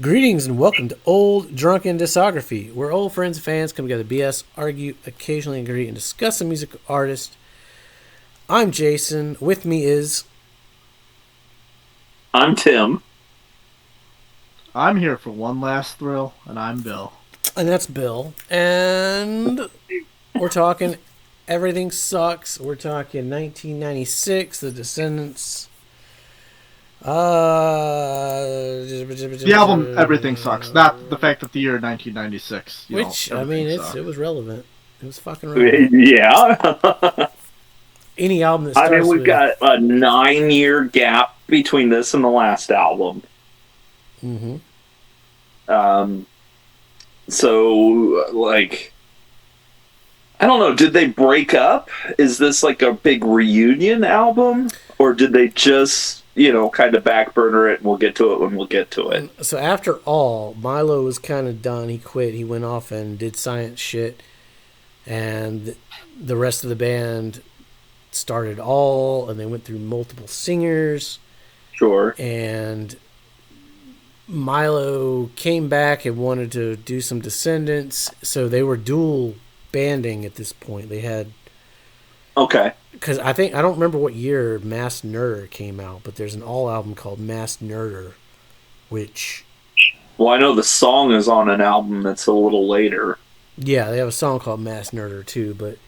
Greetings and welcome to Old Drunken Discography, where old friends and fans come together to BS, argue, occasionally agree, and discuss a music artist. I'm Jason. With me is. I'm Tim. I'm here for one last thrill, and I'm Bill. And that's Bill. And we're talking Everything Sucks. We're talking 1996, The Descendents. The album Everything Sucks, not the fact that the year 1996, Which, I everything mean, sucked. it was relevant. It was fucking relevant. Yeah. Any album that I mean, starts we've with. got a 9-year gap between this and the last album. Mm-hmm. Um, so, I don't know. Did they break up? Is this like a big reunion album? Or did they just, kind of backburner it and we'll get to it when we'll get to it? So after all, Milo was kind of done. He quit. He went off and did science shit, and the rest of the band started all, and they went through multiple singers, Sure. and Milo came back and wanted to do some Descendants, so they were dual banding at this point. They had Okay. because I don't remember what year Mass Nerder came out, but there's an all album called Mass Nerder, which Well, I know the song is on an album that's a little later. yeah, they have a song called Mass Nerder too, but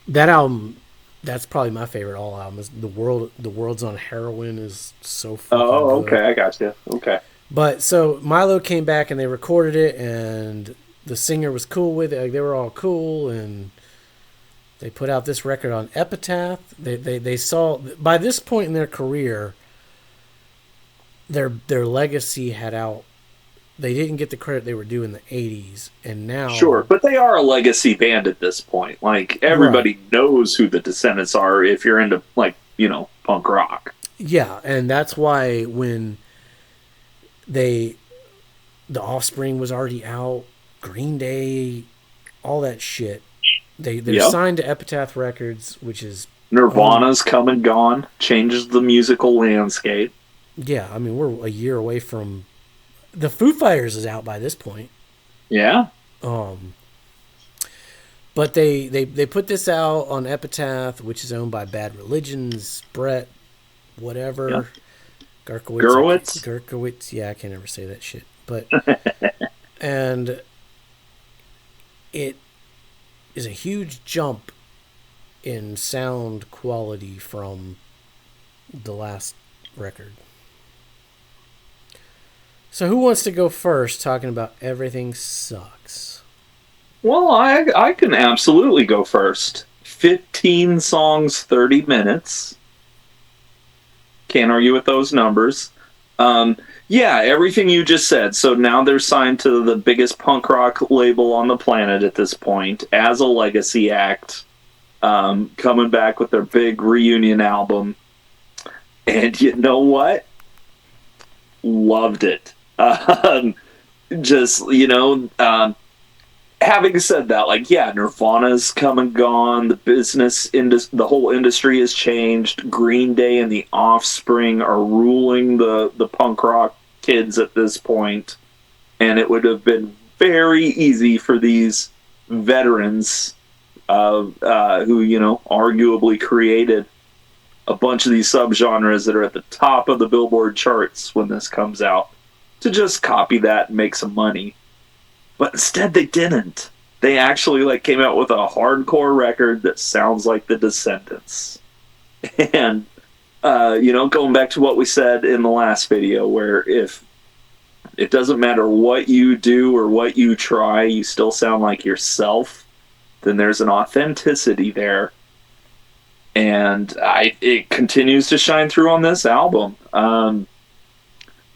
that album, that's probably my favorite all album. Is the world's on heroin is so fucking Oh, okay. good. I got you. Okay. But so Milo came back and they recorded it, and the singer was cool with it. Like, they were all cool, and they put out this record on Epitaph. They saw by this point in their career, their legacy had out. They didn't get the credit they were due in the '80s, and Sure, now but they are a legacy band at this point. Like right, everybody knows who the Descendants are if you're into punk rock. yeah, and that's why when they the Offspring was already out, Green Day, all that shit. They're Yep. signed to Epitaph Records, which is owned. Nirvana's come and gone, changes the musical landscape. Yeah, I mean we're a year away from the Foo Fighters is out by this point. Yeah. Um, but they put this out on Epitaph, which is owned by Bad Religions, Brett, Yeah. whatever, Garkowitz. Gurwitz. Garkowitz. Yeah, I can't ever say that shit. But and it is a huge jump in sound quality from the last record. So who wants to go first talking about Everything Sucks? Well, I can absolutely go first. 15 songs, 30 minutes. Can't argue with those numbers. Yeah, everything you just said. So now they're signed to the biggest punk rock label on the planet at this point as a legacy act, coming back with their big reunion album. And you know what? Loved it. Just, having said that, yeah, Nirvana's come and gone. The whole industry has changed. Green Day and the Offspring are ruling the punk rock kids at this point, and it would have been very easy for these veterans, who arguably created a bunch of these subgenres that are at the top of the Billboard charts when this comes out, to just copy that and make some money. But instead, they didn't. They actually came out with a hardcore record that sounds like the Descendents. And going back to what we said in the last video, where if it doesn't matter what you do or what you try, you still sound like yourself, then there's an authenticity there, and it continues to shine through on this album.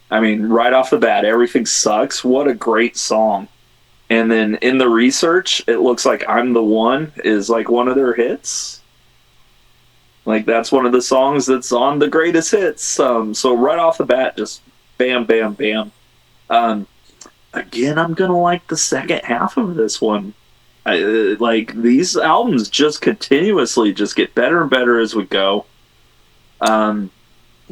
I mean, right off the bat, Everything Sucks. What a great song. And then in the research, it looks like I'm the One is one of their hits. That's one of the songs that's on the greatest hits. So right off the bat, just bam, bam, bam. Um, Again, I'm gonna like the second half of this one. These albums just continuously just get better and better as we go. Um,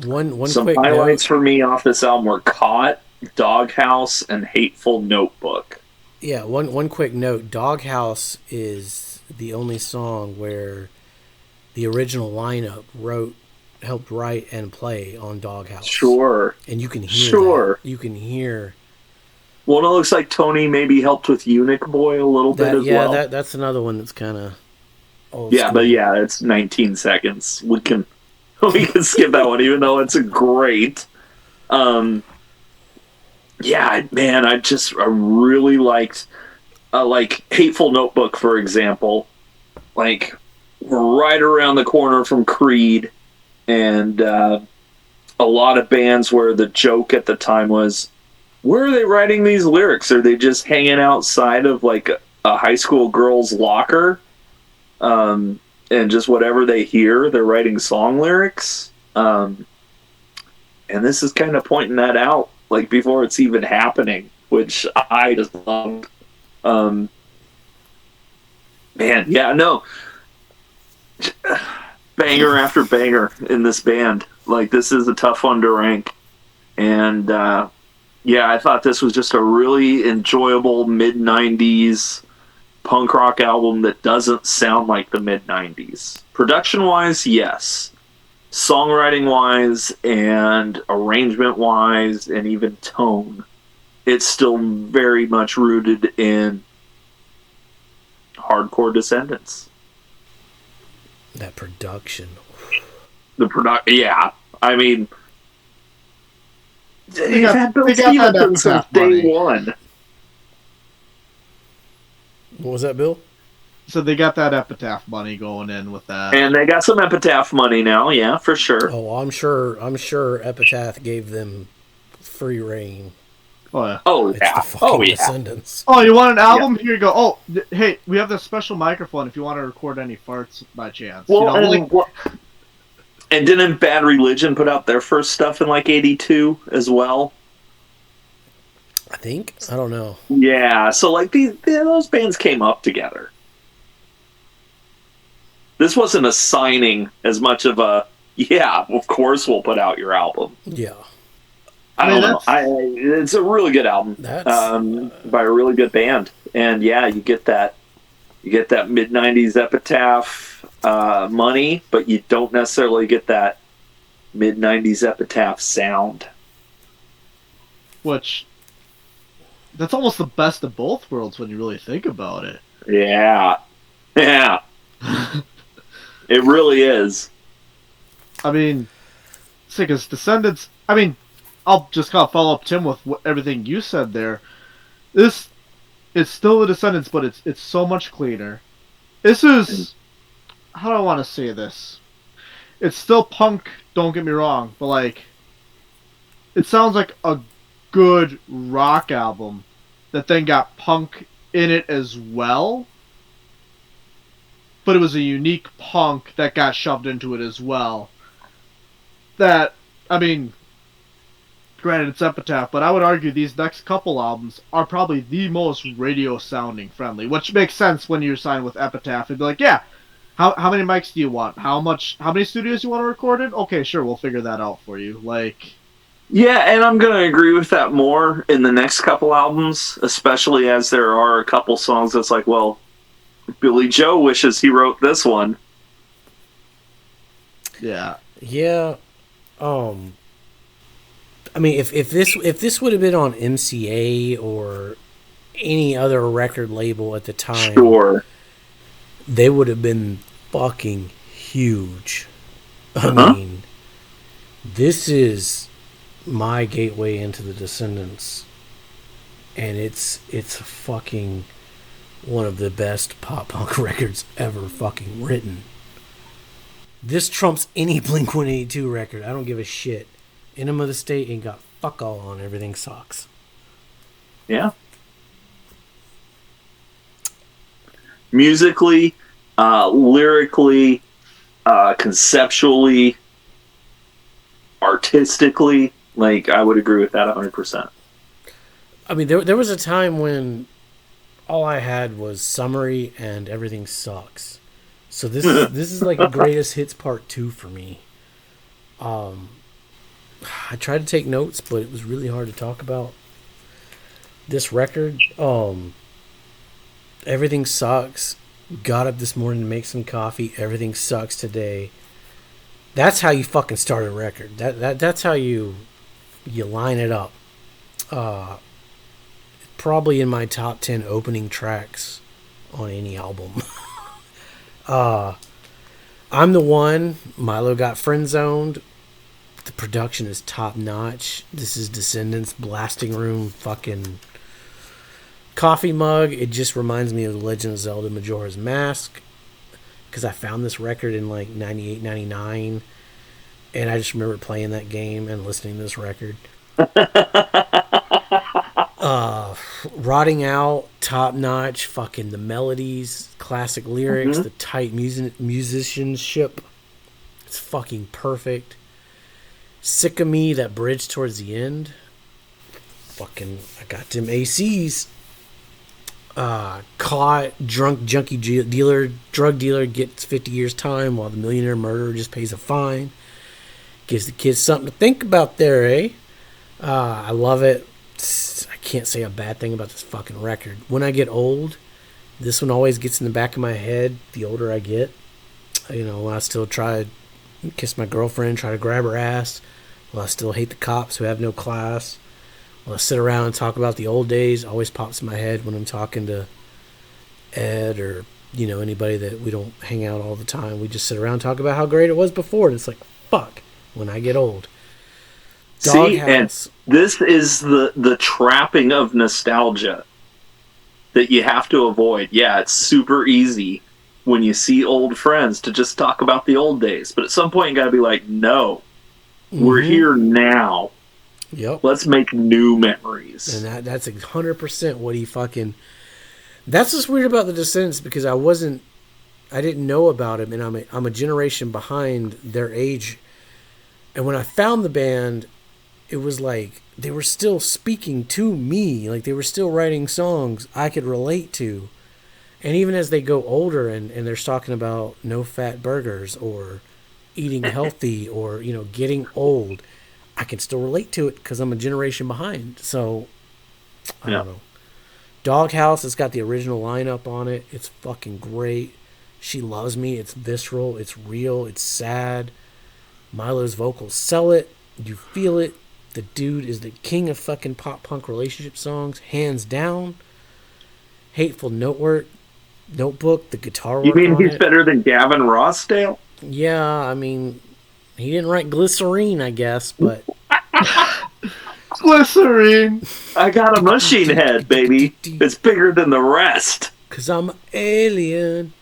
One some quick note. highlights for me off this album were "Caught." Doghouse and Hateful Notebook. Yeah, one quick note. Doghouse is the only song where the original lineup helped write and play on Doghouse. Sure. And you can hear Sure. that. You can hear. Well, it looks like Tony maybe helped with Eunuch Boy a little bit as well. Yeah, that's another one that's kind of old yeah, school. but yeah, it's 19 seconds. We can skip that one, even though it's a great. Yeah, man, I really liked like Hateful Notebook, for example. Like, we're right around the corner from Creed, and a lot of bands where the joke at the time was, where are they writing these lyrics? Are they just hanging outside of like a high school girl's locker? And just whatever they hear, they're writing song lyrics. And this is kind of pointing that out, like, before it's even happening, which I just loved. Man, yeah, no. Banger after banger in this band. Like, this is a tough one to rank. And, yeah, I thought this was just a really enjoyable mid-90s punk rock album that doesn't sound like the mid-90s. Production-wise, yes. Songwriting-wise and arrangement-wise and even tone, it's still very much rooted in hardcore Descendents. That production. Yeah. I mean, they got that since day one. What was that, Bill? So they got that Epitaph money going in with that. And they got some Epitaph money now, yeah, for sure. Oh, I'm sure Epitaph gave them free reign. Oh, yeah. Oh, It's yeah. the fucking Oh, yeah. Descendants. Oh, you want an album? Yeah. Here you go. Oh, hey, we have this special microphone if you want to record any farts by chance. Well, you know, and didn't Bad Religion put out their first stuff in like 82 as well? I think. I don't know. Yeah, so like those bands came up together. This wasn't a signing as much of a, yeah, of course we'll put out your album. Yeah. I don't know. It's a really good album by a really good band. And yeah, you get that mid-90s Epitaph money, but you don't necessarily get that mid-90s Epitaph sound. Which, that's almost the best of both worlds when you really think about it. Yeah. Yeah. It really is. I mean, because Descendants, I mean, I'll just kind of follow up, Tim, with everything you said there. It's still the Descendants, but it's so much cleaner. This is, how do I want to say this? It's still punk, don't get me wrong, but like, it sounds like a good rock album that then got punk in it as well. But it was a unique punk that got shoved into it as well. That, I mean, granted it's Epitaph, but I would argue these next couple albums are probably the most radio sounding friendly, which makes sense when you're signed with Epitaph. It'd be like, yeah, how many mics do you want? How many studios you want to record in? Okay, sure, we'll figure that out for you. Like, yeah, and I'm going to agree with that more in the next couple albums, especially as there are a couple songs that's like, well, Billy Joe wishes he wrote this one. Yeah. Yeah. I mean, if this would have been on MCA or any other record label at the time, sure, they would have been fucking huge. I mean, this is my gateway into the Descendants, and it's fucking one of the best pop punk records ever fucking written. This trumps any Blink-182 record. I don't give a shit. Enema of the State ain't got fuck all on Everything Sucks. Yeah. Musically, lyrically, conceptually, artistically, like, I would agree with that 100%. I mean, there was a time when all I had was Summary and Everything Sucks. So this is like Greatest Hits Part 2 for me. I tried to take notes, but it was really hard to talk about. This record, everything sucks. Got up this morning to make some coffee. Everything sucks today. That's how you fucking start a record. That's how you line it up. Probably in my top 10 opening tracks on any album. I'm the One. Milo got friend zoned. The production is top notch. This is Descendents Blasting Room fucking coffee mug. It just reminds me of The Legend of Zelda Majora's Mask, because I found this record in like 98, 99, and I just remember playing that game and listening to this record. Rotting Out, top notch. Fucking the melodies, classic lyrics, the tight musicianship. It's fucking perfect. Sick of Me, that bridge towards the end. Fucking, I got them ACs. Caught, drug dealer gets 50 years time while the millionaire murderer just pays a fine. Gives the kids something to think about there, eh? I love it. I can't say a bad thing about this fucking record. When I get old, this one always gets in the back of my head the older I get. You know, when I still try to kiss my girlfriend, try to grab her ass. Will I still hate the cops who have no class? Will I sit around and talk about the old days? Always pops in my head when I'm talking to Ed or, you know, anybody that we don't hang out all the time. We just sit around and talk about how great it was before. And it's like, fuck, when I get old. See, and this is the trapping of nostalgia that you have to avoid. Yeah, it's super easy when you see old friends to just talk about the old days. But at some point, you got to be like, no, we're here now. Yep. Let's make new memories. And that's 100% what he fucking... That's what's weird about the Descendents, because I didn't know about him, and I'm a generation behind their age. And when I found the band, it was like they were still speaking to me. Like they were still writing songs I could relate to. And even as they go older and they're talking about no fat burgers or eating healthy or, you know, getting old, I can still relate to it because I'm a generation behind. So, I don't know. Doghouse, it's got the original lineup on it. It's fucking great. She Loves Me. It's visceral. It's real. It's sad. Milo's vocals sell it. You feel it. The dude is the king of fucking pop-punk relationship songs, hands down. Hateful Notebook, the guitar work. You mean on he's it. better than Gavin Rossdale? Yeah, I mean, he didn't write Glycerine, I guess, but... Glycerine! I got a machine head, baby. It's bigger than the rest. 'Cause I'm an alien.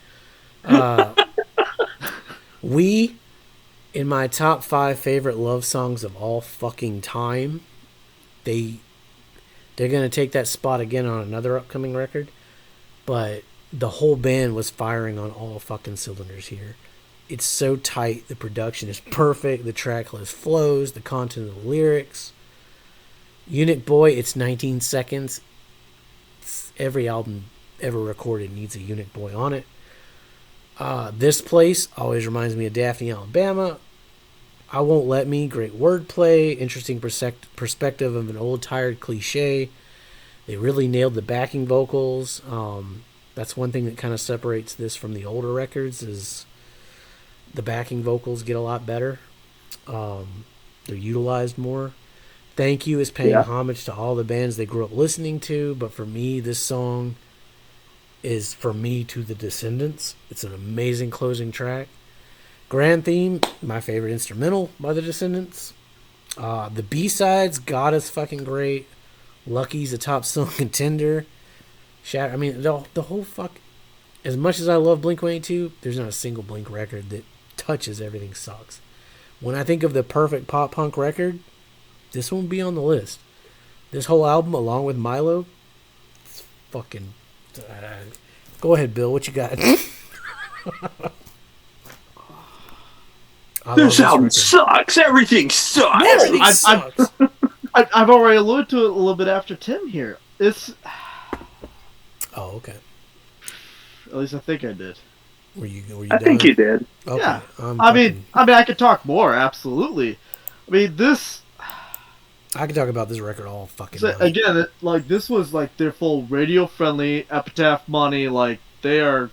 In my top 5 favorite love songs of all fucking time, they're going to take that spot again on another upcoming record, but the whole band was firing on all fucking cylinders here. It's so tight, the production is perfect, the track list flows, the content of the lyrics. Unit Boy, it's 19 seconds. Every album ever recorded needs a Unit Boy on it. This Place always reminds me of Daphne, Alabama. I Won't Let Me, great wordplay, interesting perspective of an old tired cliche. They really nailed the backing vocals. That's one thing that kind of separates this from the older records is the backing vocals get a lot better. They're utilized more. Thank You is paying homage to all the bands they grew up listening to, but for me, this song is for me to the Descendents. It's an amazing closing track. Grand Theme, my favorite instrumental by the Descendents. The B-sides, God is fucking great. Lucky's a top song contender. I mean, the whole fuck... As much as I love Blink-182, there's not a single Blink record that touches Everything Sucks. When I think of the perfect pop-punk record, this one would be on the list. This whole album, along with Milo, it's fucking... Go ahead, Bill. What you got? This album sucks. Everything sucks. Everything sucks. I've already alluded to it a little bit after Tim here. It's... Oh, okay. At least I think I did. Were you I think you did. Okay. Yeah. I mean, I could talk more. Absolutely. I mean, this. I could talk about this record all fucking So, night. again, like this was like their full radio friendly Epitaph money. Like they are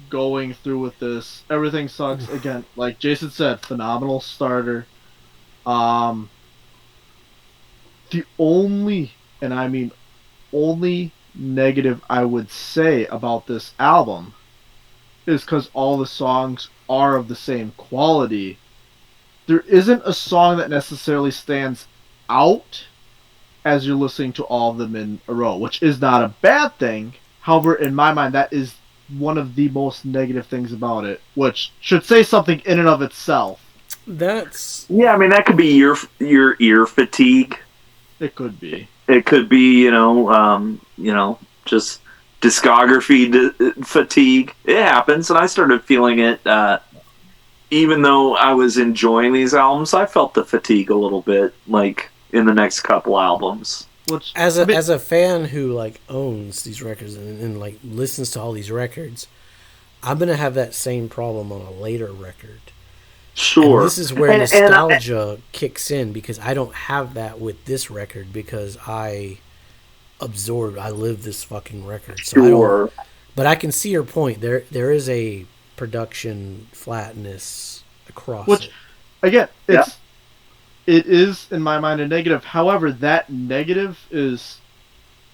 going through with this. Everything sucks. Again, like Jason said, phenomenal starter. Um, the only, and I mean only negative I would say about this album is because all the songs are of the same quality. There isn't a song that necessarily stands out as you're listening to all of them in a row, which is not a bad thing. However, in my mind, that is one of the most negative things about it, which should say something in and of itself. That's Yeah, I mean that could be your ear fatigue. It could be. It could be, just discography fatigue. It happens, and I started feeling it. Even though I was enjoying these albums, I felt the fatigue a little bit, like in the next couple albums. Which as I mean, a fan who like owns these records and like listens to all these records. I'm gonna have that same problem on a later record. Sure. And this is where And nostalgia kicks in because I don't have that with this record because I lived this fucking record. So I don't. sure. But I can see your point. There is a production flatness across which it. again, Yeah. it is in my mind a negative. However, that negative is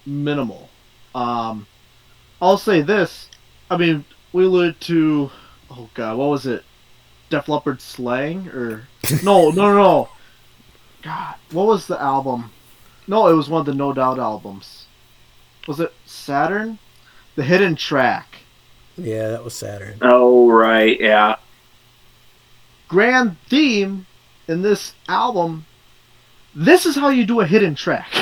minimal. I'll say this. I mean, we alluded to, oh god, what was it? Def Leppard Slang or no. God, what was the album? No, it was one of the No Doubt albums. Was it Saturn? The Hidden Track. Yeah, that was Saturn. Oh, right. Yeah. Grand theme in this album. This is how you do a hidden track.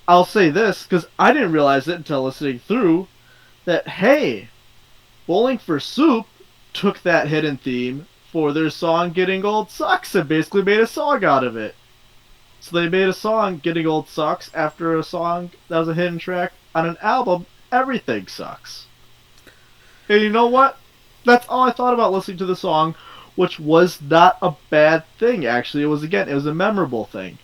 I'll say this because I didn't realize it until listening through that hey, Bowling for Soup took that hidden theme for their song Getting Old Sucks and basically made a song out of it. So they made a song Getting Old Sucks after a song that was a hidden track on an album Everything Sucks. And you know what? That's all I thought about listening to the song, which was not a bad thing actually. It was a memorable thing.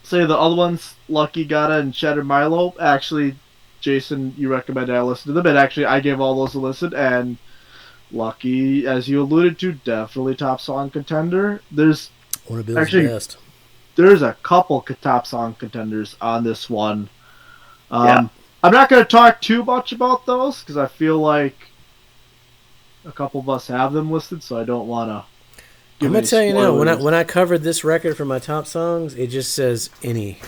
Say the other ones, Lucky Gotta and Shattered Milo, actually Jason, you recommended I listen to them, and actually I gave all those a listen, and Lucky, as you alluded to, definitely top song contender. There's One of Bill's actually best. there's a couple top song contenders on this one. Yeah. I'm not going to talk too much about those because I feel like a couple of us have them listed, so I don't want to. I'm gonna tell you now. When I covered this record for my top songs, it just says any.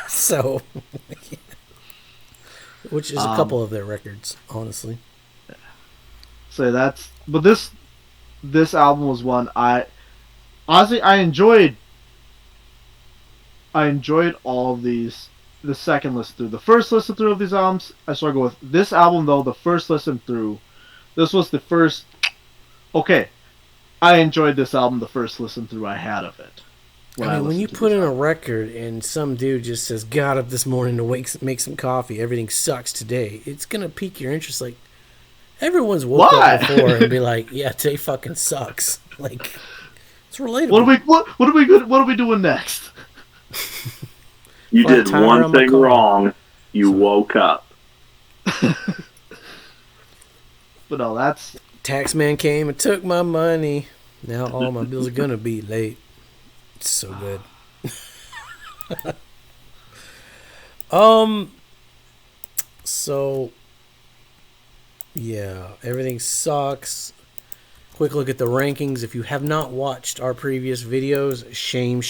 So, which is a couple of their records, honestly. So but this album was one I honestly I enjoyed all of these. The second listen through, the first listen through of these albums, I struggle with. This album though, the first listen through, this was the first. Okay, I enjoyed this album the first listen through I had of it. When you put in a record and some dude just says, "Got up this morning to make some coffee. Everything sucks today," it's gonna pique your interest. Like everyone's woke up before and be like, "Yeah, today fucking sucks." Like it's relatable. What are we doing next? You did one thing wrong. You woke up. But no, that's... Taxman came and took my money. Now all my bills are gonna be late. It's so good. So yeah, everything sucks. Quick look at the rankings. If you have not watched our previous videos, shame.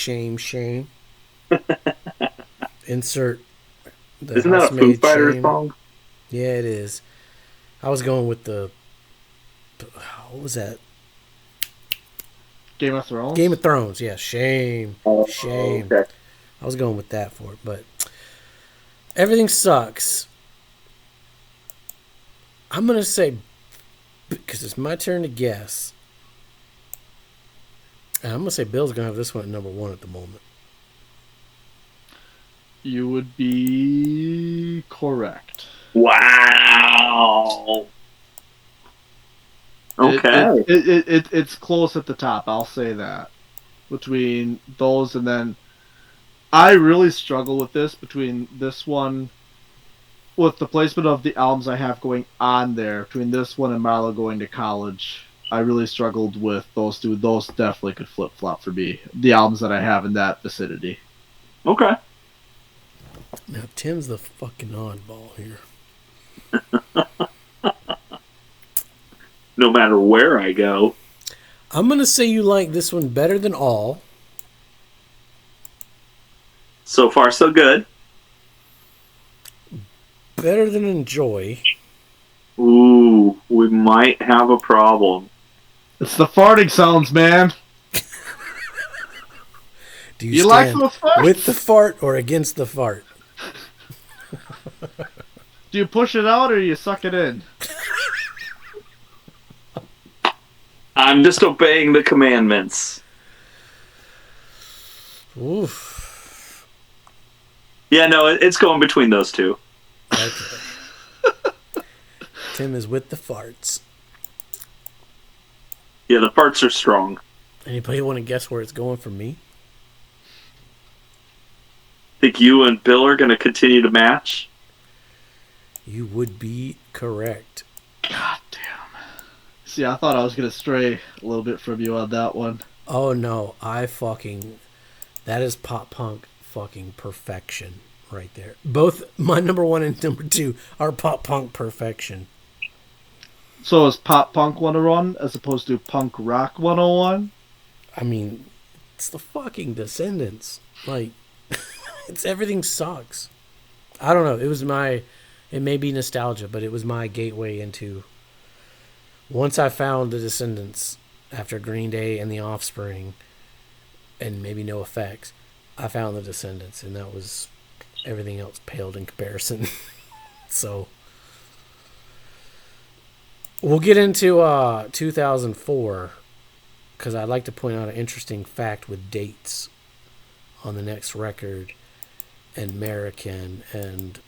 Insert the Isn't that a Foo Fighters song? Yeah, it is. I was going with what was that? Game of Thrones? Game of Thrones, yeah. Shame. Okay. I was going with that for it, but everything sucks. I'm going to say, because it's my turn to guess, and I'm going to say Bill's going to have this one at number 1 at the moment. You would be correct. Wow. Okay. It's close at the top. I'll say that between those, and then I really struggle with this between this one with the placement of the albums I have going on there between this one and Marlo Going to College. I really struggled with those two. Those definitely could flip flop for me. The albums that I have in that vicinity. Okay. Now Tim's the fucking oddball here. No matter where I go. I'm gonna say you like this one better than all. So far, so good. Better than Enjoy. Ooh, we might have a problem. It's the farting sounds, man. Do You like stand the farts? with the fart or against the fart? Do you push it out or you suck it in? I'm just obeying the commandments. Oof. Yeah, no, it's going between those two. Okay. Tim is with the farts. Yeah, the farts are strong. Anybody want to guess where it's going for me? Think you and Bill are going to continue to match? You would be correct. God damn. See, I thought I was going to stray a little bit from you on that one. Oh no, that is pop punk fucking perfection right there. Both my number 1 and number 2 are pop punk perfection. So is pop punk 101 as opposed to punk rock 101? I mean, it's the fucking Descendents. Like, it's everything sucks. I don't know. It may be nostalgia, but it was my gateway into. Once I found the Descendents after Green Day and the Offspring, and maybe No Effects, I found the Descendents, and that was everything else paled in comparison. So we'll get into 2004 because I'd like to point out an interesting fact with dates on the next record, and American, and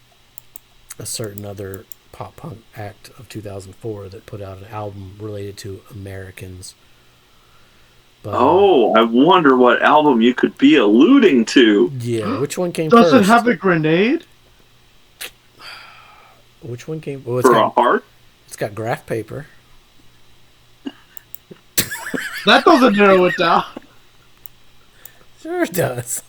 a certain other pop punk act of 2004 that put out an album related to Americans. But, I wonder what album you could be alluding to. Yeah, which one came Does first? it have a grenade? Which one came? Well, For a heart? It's got graph paper. That doesn't narrow it down. Sure it does.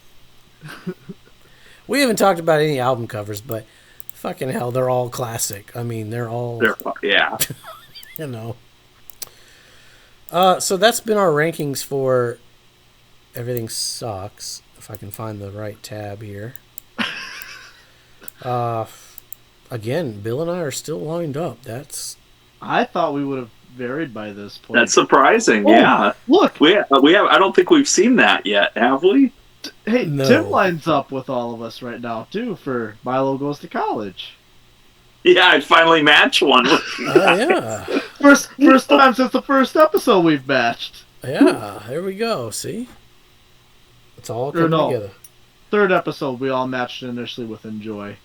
We haven't talked about any album covers, but fucking hell, they're all classic. I mean, Yeah. you know. So that's been our rankings for Everything Sucks. If I can find the right tab here. Again, Bill and I are still lined up. I thought we would have varied by this point. That's surprising, Oh, yeah. Look, We have, I don't think we've seen that yet, have we? hey, No. Tim lines up with all of us right now, too, for Milo Goes to College. Yeah, I finally matched one. yeah. First time since the first episode we've matched. Yeah, there we go. See? It's all coming together. Third episode, we all matched initially with Enjoy.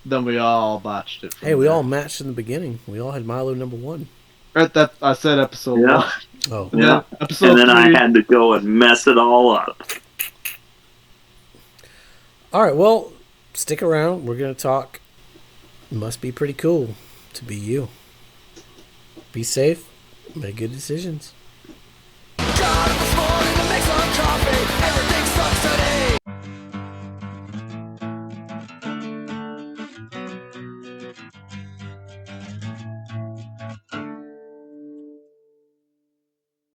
Then we all botched it. Hey, we all matched in the beginning. We all had Milo number 1. I said episode 1. Oh. And Yeah. then episode And then 3. I had to go and mess it all up. All right, well, stick around. We're going to talk. Must be pretty cool to be you. Be safe. Make good decisions.